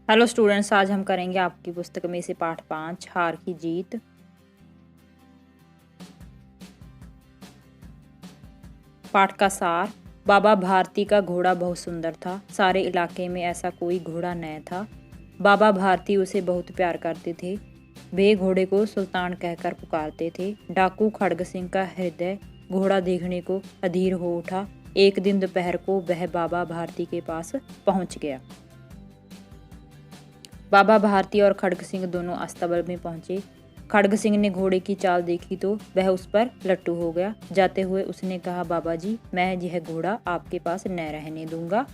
Hello students, आज हम करेंगे आपकी पुस्तक में से पाठ 5 हार की जीत। पाठ का सार। बाबा भारती का घोड़ा बहुत सुंदर था। सारे इलाके में ऐसा कोई घोड़ा नहीं था। बाबा भारती उसे बहुत प्यार करते थे। वे घोड़े को सुल्तान कहकर पुकारते थे। डाकू खड़ग सिंह का हृदय घोड़ा देखने को अधीर हो उठा। एक दिन दोपहर को वह बाबा भारती के पास पहुंच गया। बाबा भारती और खड़ग सिंह दोनों अस्तबल में पहुंचे। खड़ग सिंह ने घोड़े की चाल देखी तो वह उस पर लट्टू हो गया। जाते हुए उसने कहा, बाबा जी, मैं यह घोड़ा आपके पास न रहने दूंगा।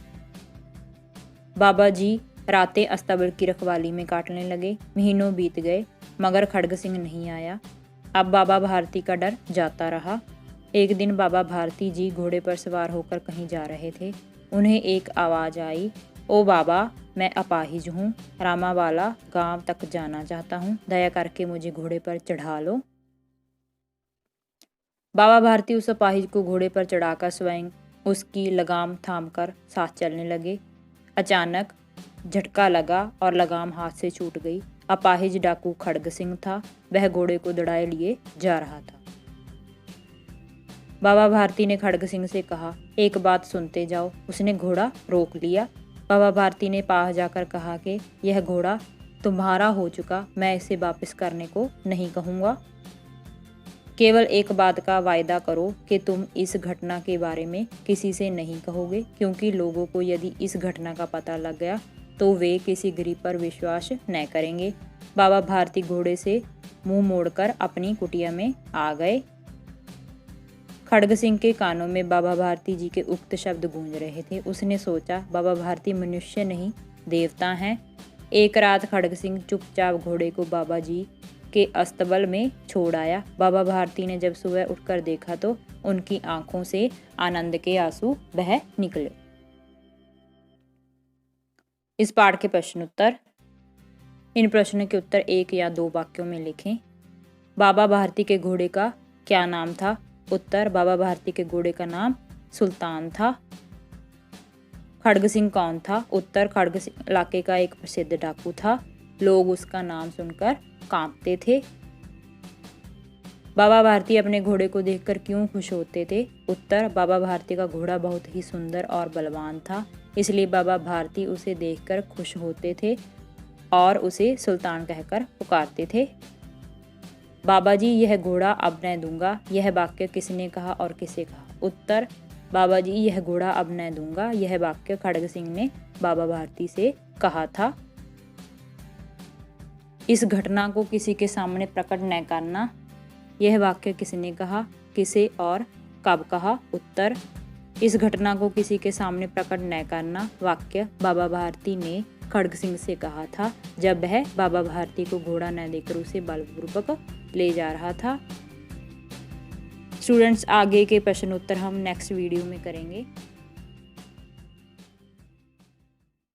बाबा जी रातें अस्तबल की रखवाली में काटने लगे। महीनों बीत गए मगर खड़ग सिंह नहीं आया। अब बाबा भारती का डर जाता रहा। एक दिन बाबा भारती जी घोड़े पर सवार होकर कहीं जा रहे थे। उन्हें एक आवाज़ आई, ओ बाबा, मैं अपाहिज हूँ, रामावाला गांव तक जाना चाहता हूँ, दया करके मुझे घोड़े पर चढ़ा लो। बाबा भारती उस अपाहिज को घोड़े पर चढ़ाकर स्वयं उसकी लगाम थामकर साथ चलने लगे। अचानक झटका लगा और लगाम हाथ से छूट गई। अपाहिज डाकू खड़ग सिंह था। वह घोड़े को दौड़ाए लिए जा रहा था। बाबा भारती ने खड़ग सिंह से कहा, एक बात सुनते जाओ। उसने घोड़ा रोक लिया। बाबा भारती ने पास जाकर कहा कि यह घोड़ा तुम्हारा हो चुका, मैं इसे वापस करने को नहीं कहूँगा। केवल एक बात का वायदा करो कि तुम इस घटना के बारे में किसी से नहीं कहोगे, क्योंकि लोगों को यदि इस घटना का पता लग गया तो वे किसी गरीब पर विश्वास न करेंगे। बाबा भारती घोड़े से मुंह मोड़कर अपनी कुटिया में आ गए। खड़ग सिंह के कानों में बाबा भारती जी के उक्त शब्द गूंज रहे थे। उसने सोचा, बाबा भारती मनुष्य नहीं देवता हैं। एक रात खड़ग सिंह चुपचाप घोड़े को बाबा जी के अस्तबल में छोड़ आया। बाबा भारती ने जब सुबह उठकर देखा तो उनकी आंखों से आनंद के आंसू बह निकले। इस पाठ के प्रश्न उत्तर। इन प्रश्नों के उत्तर एक या दो वाक्यों में लिखें। बाबा भारती के घोड़े का क्या नाम था? उत्तर, बाबा भारती के घोड़े का नाम सुल्तान था। खड़ग सिंह कौन था? उत्तर, खड़ग सिंह इलाके का एक प्रसिद्ध डाकू था। लोग उसका नाम सुनकर कांपते थे। बाबा भारती अपने घोड़े को देखकर क्यों खुश होते थे? उत्तर, बाबा भारती का घोड़ा बहुत ही सुंदर और बलवान था, इसलिए बाबा भारती उसे देखकर खुश होते थे और उसे सुल्तान कहकर पुकारते थे। बाबा जी, यह घोड़ा अब न दूंगा, यह वाक्य किसने कहा और किसे कहा? उत्तर, बाबा जी, यह घोड़ा अब न दूंगा, यह वाक्य खड़ग सिंह ने बाबा भारती से कहा था। इस घटना को किसी के सामने प्रकट न करना, यह वाक्य किसने कहा, किसे और कब कहा? उत्तर, इस घटना को किसी के सामने प्रकट न करना वाक्य बाबा भारती ने खड़ग सिंह से कहा था जब वह बाबा भारती को घोड़ा न देकर उसे बलपूर्वक ले जा रहा था। स्टूडेंट्स, आगे के प्रश्न उत्तर हम नेक्स्ट वीडियो में करेंगे।